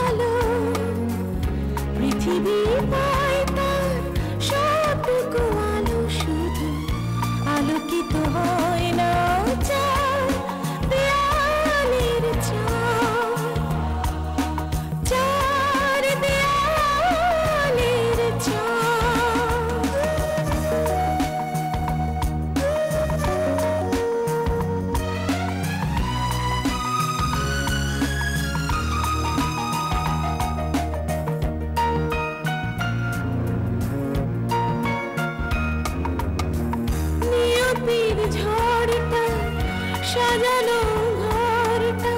আলো পৃথিবী পায় তার সবটুকু আলো শুধু আলোকিত হয় না চার দেয়ালের চার দেয়ালের ঝড়টা সাজানো ঘরটা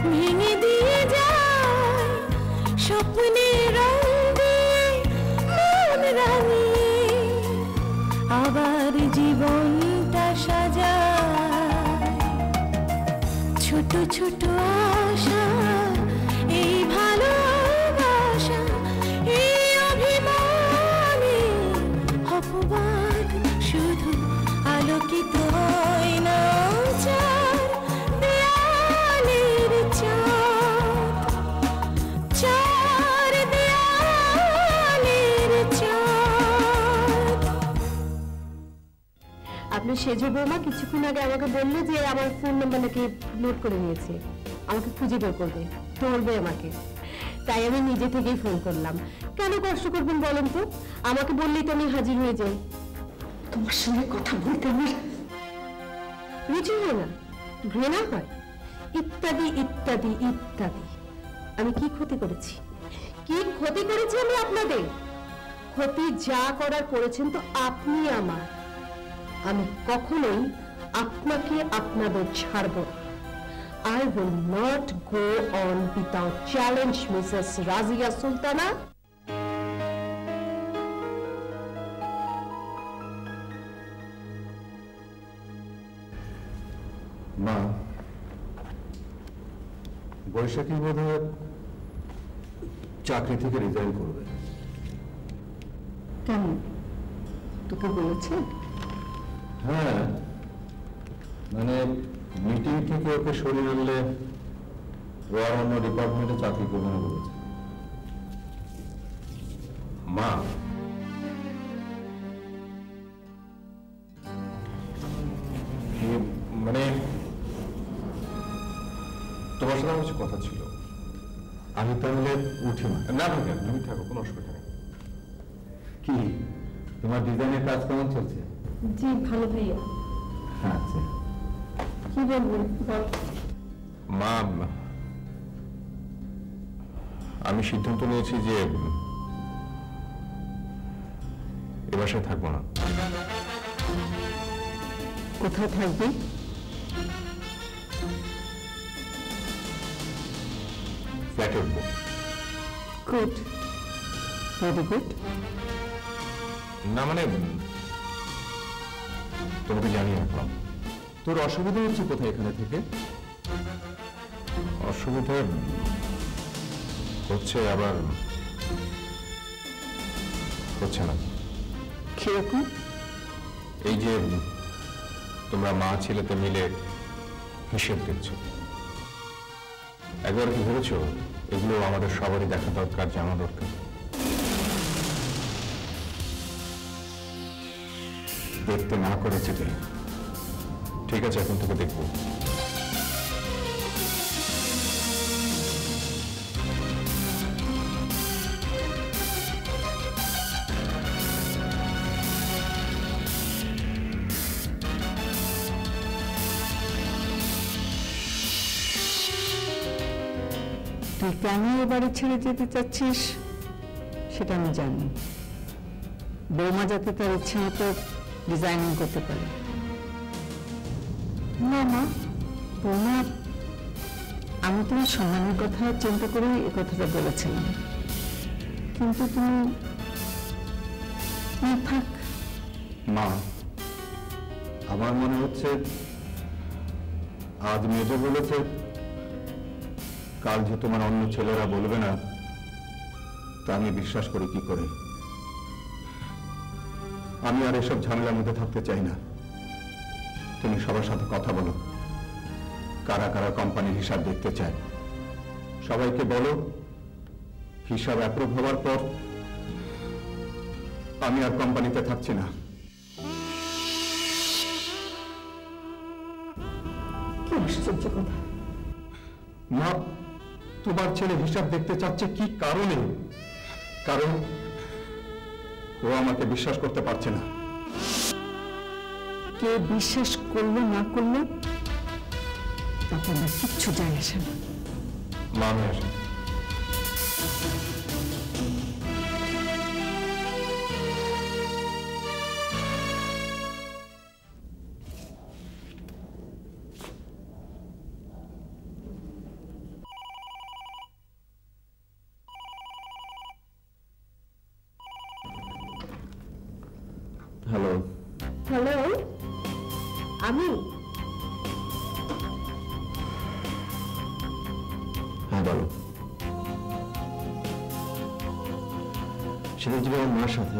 ভেঙে দিয়ে যায় স্বপ্নের রং দিয়ে মন রাঙিয়ে আবার জীবনটা সাজায় ছোট ছোট আশা এই ভালোবাসা এই অভিমানে অপবাদ শুধু আলোকিত হয় না চার দেয়ালের চার দেয়ালের আপনি সেজে বৌমা কিছুক্ষণ আগে আমাকে বললো যে আমার ফোন নাম্বার নাকি নোট করে নিয়েছে, আমাকে খুঁজে বের করবে, ধরবে আমাকে। তাই আমি নিজে থেকেই ফোন করলাম। কেন কষ্ট করবেন বলেন তো? আমাকে বললেই তো আমি হাজির হয়ে যাই। তোমার সঙ্গে কথা বলতে আমার রুচি হয় না, ঘৃণা হয়, ইত্যাদি ইত্যাদি ইত্যাদি। আমি কি ক্ষতি করেছি? কি ক্ষতি করেছি আমি আপনাদের? ক্ষতি যা করার করেছেন তো আপনি আমার। আমি কখনোই আপনাকে আপনাদের ছাড়ব না। I will not go on without challenge, Mrs. Razia Sultana. মা, বৈশাখী বোধহয় চাকরি থেকে রিজাইন করবে। কেন, তোকে বলেছে? হ্যাঁ, মানে মিটিং থেকে ওকে সরিয়ে আনলে ও আর অন্য ডিপার্টমেন্টে চাকরি করবে না বলেছে। মা, মানে তোমার সাথে আমার কিছু কথা ছিল। আমি তাহলে উঠি না? না কেন, তুমি থাকো, কোনো অসুবিধা নেই। কি তোমার ডিজাইনের কাজ কেমন চলছে? জি ভালো ভাইয়া। আচ্ছা, কি বলবেন বল। মা, আমি সিদ্ধান্ত নিয়েছি যে এ বাসায় থাকবো না। কোথায় থাকবি? ফ্ল্যাটে উঠবো। Good, very good. না মানে তোমাকে জানিয়ে রাখলাম। তোর অসুবিধা হচ্ছে কোথায় এখানে থেকে? অসুবিধা হচ্ছে, আবার হচ্ছে না। কিরকম? এই যে তোমরা মা ছেলেতে মিলে হিসেব দিচ্ছ, একবার কি ভেবেছ এগুলো আমাদের সবারই দেখা দরকার, জানা দরকার? দেখতে না করেছে ঠিক আছে, এখন থেকে দেখবো। তুই কেন এ বাড়ি ছেড়ে যেতে চাচ্ছিস সেটা আমি জানি। বৌমা যাতে তার ইচ্ছে মতো ডিজাইনিং করতে পারে। না মা, বৌমা, আমি তোমার সম্মানের কথা চিন্তা করে এ কথাটা বলেছিলাম, কিন্তু তুমি থাক। মা, আমার মনে হচ্ছে আজ মেজ বলেছে, কাল যে তোমার অন্য ছেলেরা বলবে না, তা আমি বিশ্বাস করি কি করে? আমি আর এসব ঝামেলার মধ্যে থাকতে চাই না। তুমি সবার সাথে কথা বলো, কারা কারা কোম্পানির হিসাব দেখতে চায়। সবাইকে বলো হিসাব অ্যাপ্রুভ হওয়ার পর আমি আর কোম্পানিতে থাকছি না। কি আশ্চর্য কথা! মা, তোমার ছেলে হিসাব দেখতে চাচ্ছে কি কারণে? কারণ ও আমাকে বিশ্বাস করতে পারছে না। কে বিশ্বাস করলো না করলো তাতে আমার কিচ্ছু যায় আসে না। মা, আমি আসি। হ্যালো। হ্যালো, আমি হ্যাঁ বলো। সেদিন তুমি আমার মার সাথে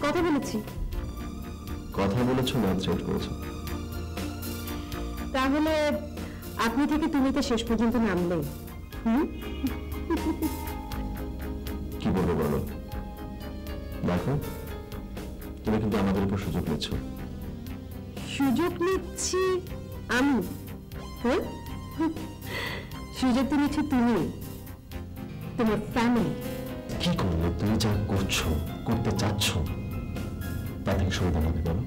কথা বলেছি। কথা বলেছো না থ্রেট করেছো? তাহলে আপনি থেকে তুমিতে শেষ পর্যন্ত নামলে কি বলবো বলো? দেখো, তুমি কিন্তু আমাদের উপর সুযোগ নিচ্ছ। সুযোগ নিচ্ছি আমি? হ্যাঁ, সুযোগ তো নিচ্ছি তুমি, তোমার ফ্যামিলি। কি করলে তুমি যা করছো, করতে চাচ্ছ, তা থেকে সুবিধা হবে বলো?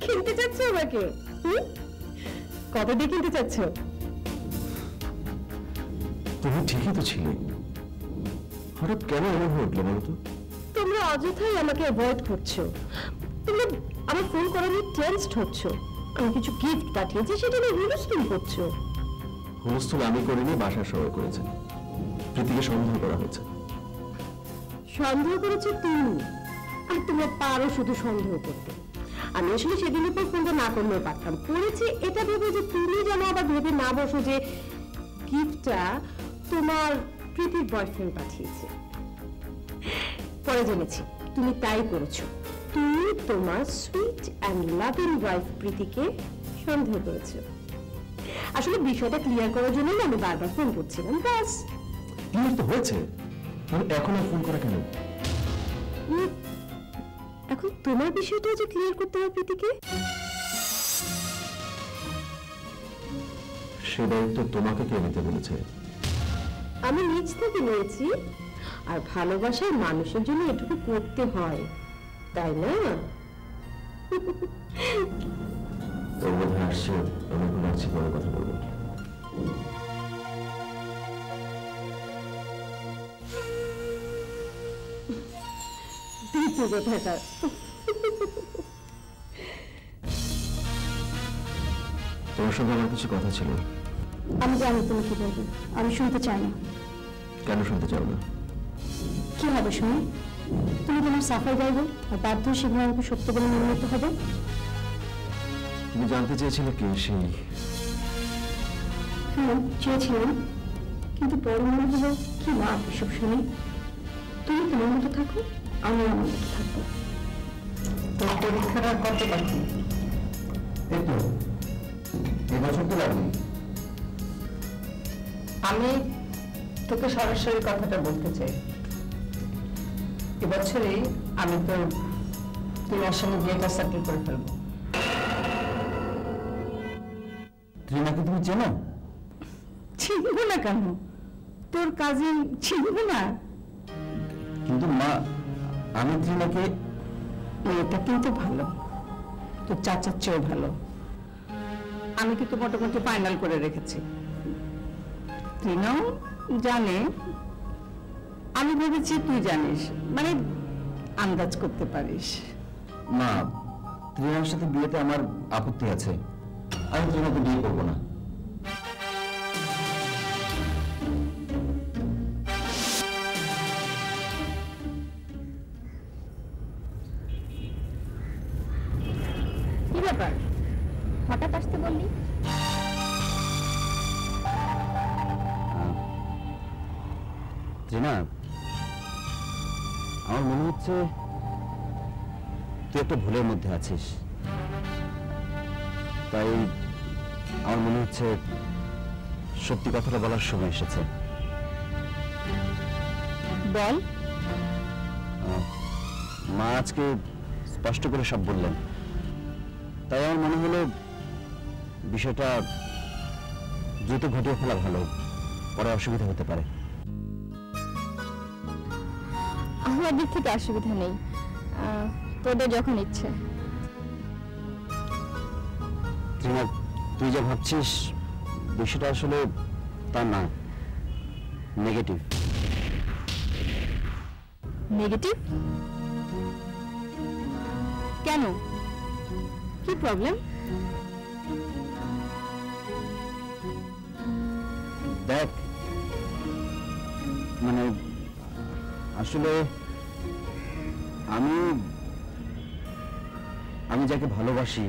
কিনতে চাচ্ছ আমাকে? কত দিয়ে কিনতে চাচ্ছ? তুমি ঠিকই তো ছিলে, হঠাৎ কেন এমন হয়ে উঠলো বলো তো? তোমরা অযথাই আমাকে অ্যাভয়েড করছো। তোমরা আমার ফোন করা নিয়ে টেনসড হচ্ছ। আমি কিছু গিফট পাঠিয়েছি, সেটা নিয়ে হুলস্থুল করছো। হুলস্থুল আমি করিনি, বাসার সবাই করেছে। প্রীতিকে সন্দেহ করা হয়েছে। সন্দেহ করেছো তুমি, আর তোমরা পারো শুধু সন্দেহ করতে। আমি আসলে সেদিনের পর ফোনটা না করলেও পারতাম। করেছি এটা ভেবে যে তুমি যেন আবার ভেবে না বসো যে গিফটটা তোমার প্রীতির বয়ফ্রেন্ড পাঠিয়েছে। পরে জেনেছি তুমি তাই করেছো। তুমি তোমার সুইট অ্যান্ড লাভিং ওয়াইফ প্রীতিকে সন্দেহ করেছো। আসলে বিষয়টা ক্লিয়ার করার জন্য আমি বারবার ফোন করছিলাম। ব্যাস, ক্লিয়ার তো হয়েছে, এখন আর ফোন করা কেন? এখন তোমার বিষয়টা যে ক্লিয়ার করতে হবে প্রীতিকে। সে দায়িত্ব তোমাকে কে নিতে বলেছে? আমি নিজ থেকে নিয়েছি, আর ভালোবাসার মানুষের জন্য এটুকু করতে হয়, তাই না? তোর বোধহয় আসছে, আমি এখন আসছি, পরে কথা বলবো। দ্বিতীয় কথাটা তোমার সঙ্গে আমার কিছু কথা ছিল। আমি জানি তুমি কি বলবে, আমি শুনতে চাই না। কেন শুনতে চাও না? কি হবে শুনি? তুমি তোমার সাফাই গাইবে, আর বাধ্য সেগুলো আমাকে সত্য বলে মেনে নিতে হবে। তুমি জানতে চেয়েছিলে কে সেই? হ্যাঁ, চেয়েছিলাম, কিন্তু পরে মনে হলো কি লাভ এসব শুনি। তুমি তোমার মতো থাকো, আমি আমার মতো থাকবো। তোর পরীক্ষাটা কত বাকি? এই তো এবছর তো লাগবে। আমি তোকে সরাসরি কথাটা বলতে চাই। এবছরেই আমি তো তোমার সঙ্গে বিয়েটা সেটেল করে ফেলবো। ত্রিনাকে তুমি চেনো? চিনবো না কেন? তোর কাজে চিনবো না? কিন্তু মা, আমি ত্রিনাকে... মেয়েটা কিন্তু ভালো, তোর চাচার চেয়েও ভালো। আমি কিন্তু মোটামুটি ফাইনাল করে রেখেছি। ত্রিনাও জানে, আমি ভেবেছি তুই জানিস, মানে আন্দাজ করতে পারিস। না, ত্রিনার সাথে বিয়েতে আমার আপত্তি আছে। আমি ত্রিনাকে বিয়ে করবো না। কি ব্যাপার, হঠাৎ আসতে বললি? ত্রিনা, আমার মনে হচ্ছে তুই একটা ভুলের মধ্যে আছিস। তাই আমার মনে হচ্ছে সত্যি কথাটা বলার সময় এসেছে। বল। মা আজকে স্পষ্ট করে সব বললেন, তাই আমার মনে হলো বিষয়টা দ্রুত ঘটিয়ে ফেলা ভালো, পরে অসুবিধা হতে পারে। আমার দিক থেকে অসুবিধা নেই, তোদের যখন ইচ্ছে। তুই যা ভাবছিস বিষয়টা আসলে তা না, নেগেটিভ। নেগেটিভ কেন? কি প্রবলেম? দেখ, মানে আসলে আমি যাকে ভালোবাসি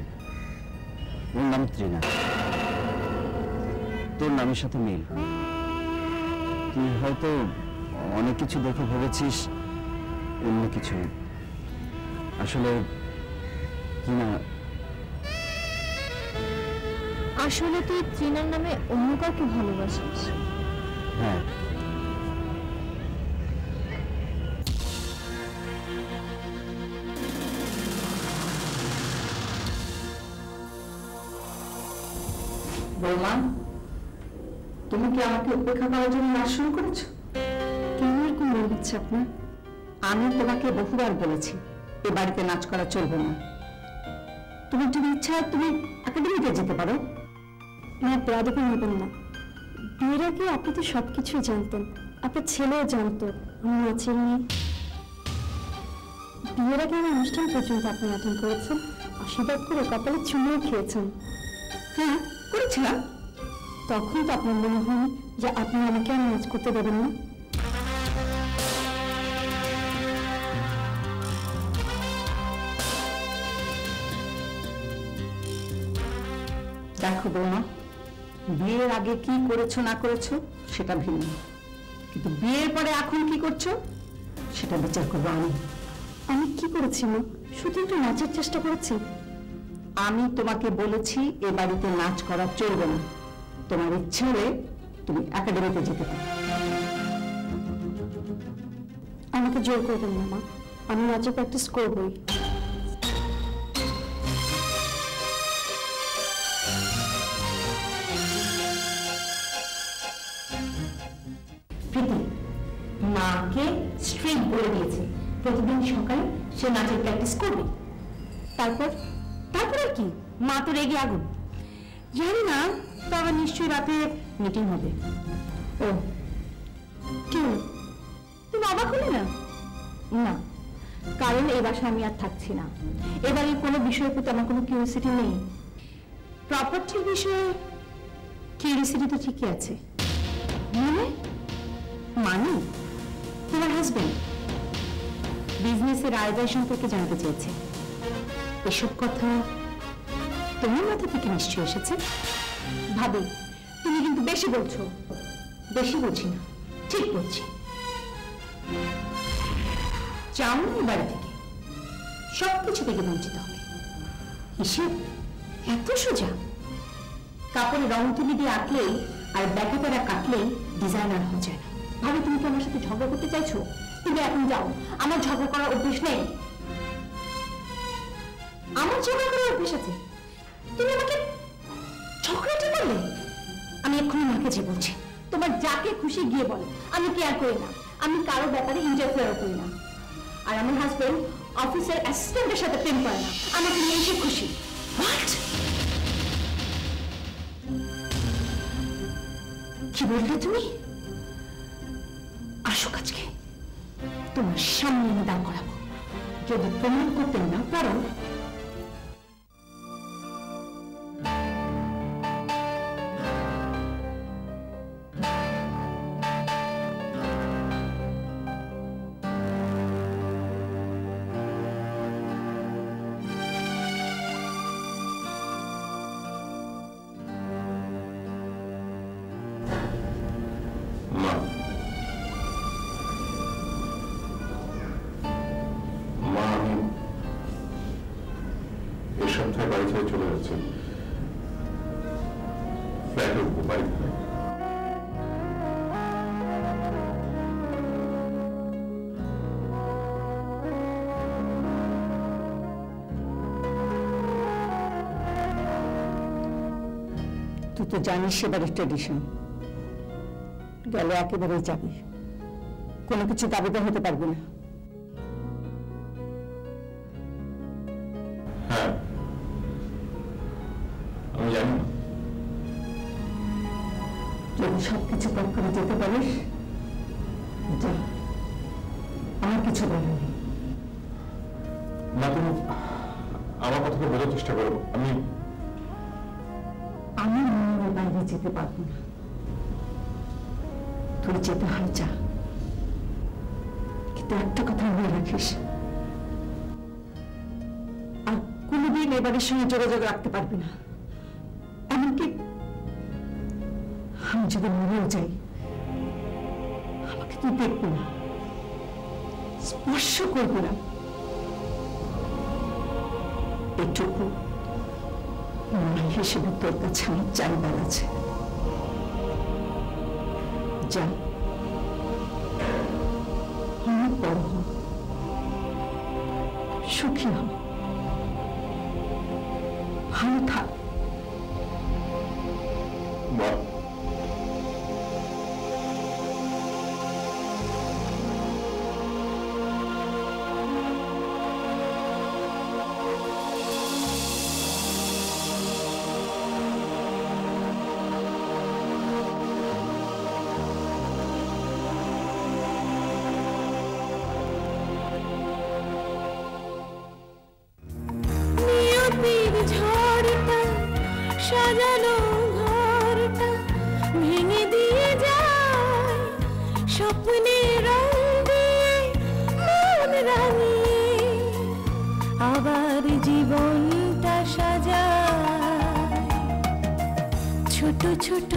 ওর নাম ত্রিনা। তোর নামের সাথে মিল। তুই হয়তো অনেক কিছু দেখে ভেবেছিস অন্য কিছু, আসলে কি না। আসলে তুই ত্রিনার নামে অন্য কাউকে ভালোবাসিস? হ্যাঁ, বৌমা, তুমি কি আমাকে উপেক্ষা করার জন্য নাচ শুরু করেছো? কেন এরকম মনে হচ্ছে আপনার? আমি তোমাকে বহুবার বলেছি এ বাড়িতে নাচ করা চলবে না। তুমি যদি ইচ্ছা হয় তুমি একাডেমিতে যেতে পারো। না, বেয়াদবি হবেন না। বিয়ের আগে আপনি তো সবকিছুই জানতেন, আপনার ছেলেও জানতো আমি নাচের মেয়ে। বিয়ের আগে আমার অনুষ্ঠান পর্যন্ত আপনি অ্যাটেন্ড করেছেন, আশীর্বাদ করে কপালে চুমুও খেয়েছেন। হ্যাঁ, করেছিলাম। তখন তো আপনার মনে হয়নি যে আপনি আমাকে আর নাচ করতে দেবেন না? দেখো বৌমা, বিয়ের আগে কি করেছো না করেছো সেটা ভিন্ন, কিন্তু বিয়ের পরে এখন কি করছো সেটা বিচার করবো আমি। আমি কি করেছি মা? শুধু একটু নাচের চেষ্টা করেছি। আমি তোমাকে বলেছি এ বাড়িতে নাচ করা চলবে না। তোমার ইচ্ছে হলে তুমি একাডেমিতে যেতে পারো। আমাকে জোর করবেন না মা, আমি নাচে প্র্যাকটিস করবই। প্রীতি মাকে স্ট্রিক্ট বলে দিয়েছে প্রতিদিন সকালে সে নাচের প্র্যাকটিস করবে। তারপরে কি? মা তো রেগে আগুন। জানি না, তবে নিশ্চয়ই রাতে মিটিং হবে। ও কি হলো? তুমি অবাক হলে না? না, কারণ এই বাসায় আমি আর থাকছি না। এবারে কোনো বিষয়ের প্রতি আমার কোনো কিউরিওসিটি নেই। প্রপার্টির বিষয়ে কিউরিওসিটি তো ঠিকই আছে। মানে তোমার হাজবেন্ড বিজনেসের আয় ব্যয় সম্পর্কে জানতে চেয়েছে। এসব কথা তোমার মাথা থেকে নিশ্চয় এসেছে। ভাবি, তুমি কিন্তু বেশি বলছো। বেশি বলছি না, ঠিক বলছি। চাও বাড়ি থেকে সবকিছু থেকে বঞ্চিত হবে। হিসেব এত সোজা? কাপড়ে রং তুলি দিয়ে আঁকলেই আর ব্যাকাপেরা কাটলেই ডিজাইনার হয়ে যায় না। ভাবে তুমি কি আমার সাথে ঝগড়া করতে চাইছো? তুমি এখন যাও, আমার ঝগড়া করার অভ্যেস নেই। আমার ঝগড়া করার অভ্যেস আছে? তুমি আমাকে ঝগড়াটা বললে? আমি এক্ষুনি মাকে যে বলছি, তোমার যাকে খুশি গিয়ে বলো, আমি কেয়ার করি না। আমি কারো ব্যাপারে ইন্টারফেয়ার করি না। আর আমার হাজবেন্ড অফিসের অ্যাসিস্ট্যান্টের সাথে প্রেম করে না। আমাকে নিয়ে এসে খুশি। হোয়াট? কি বললে তুমি? আসো আজকে তোমার সামনে এনে দাঁড় করাবো। যদি প্রমাণ করতে না পারো, সপ্তাহে বাড়ি ছেড়ে চলে যাচ্ছে। ফ্ল্যাটে উঠবো, বাড়ি তুই তো জানিস সেবারের ট্রেডিশন, গেলে একেবারেই যাবি, কোনো কিছু দাবিদার হতে পারবি না। হ্যাঁ, আমি জানি না। যদি সবকিছু ত্যাগ করে যেতে পারিস যা, আমার কিছু বলার নেই। না, তুমি আমার কথাকে বোঝার চেষ্টা করো। আমি মনের বাইরে যেতে পারবো না, তুই যেতে হয় যা, কিন্তু একটা কথা মনে রাখিস, আর কোনোদিন এবারের সঙ্গে যোগাযোগ রাখতে পারবি না। এমনকি আমি যদি মরেও যাই, আমাকে তুই দেখবি না, স্পর্শ করবি না। এটুকু মায়ের হিসেবে তোর কাছে আমার চাইবার আছে। যা, অনেক বড় হ, সুখী হ, ভালো থাক। মা, সাজানো ঘরটা ভেঙে দিয়ে যায়, স্বপ্নের রং দিয়ে মন রাঙিয়ে আবার জীবনটা সাজায়। ছোট ছোট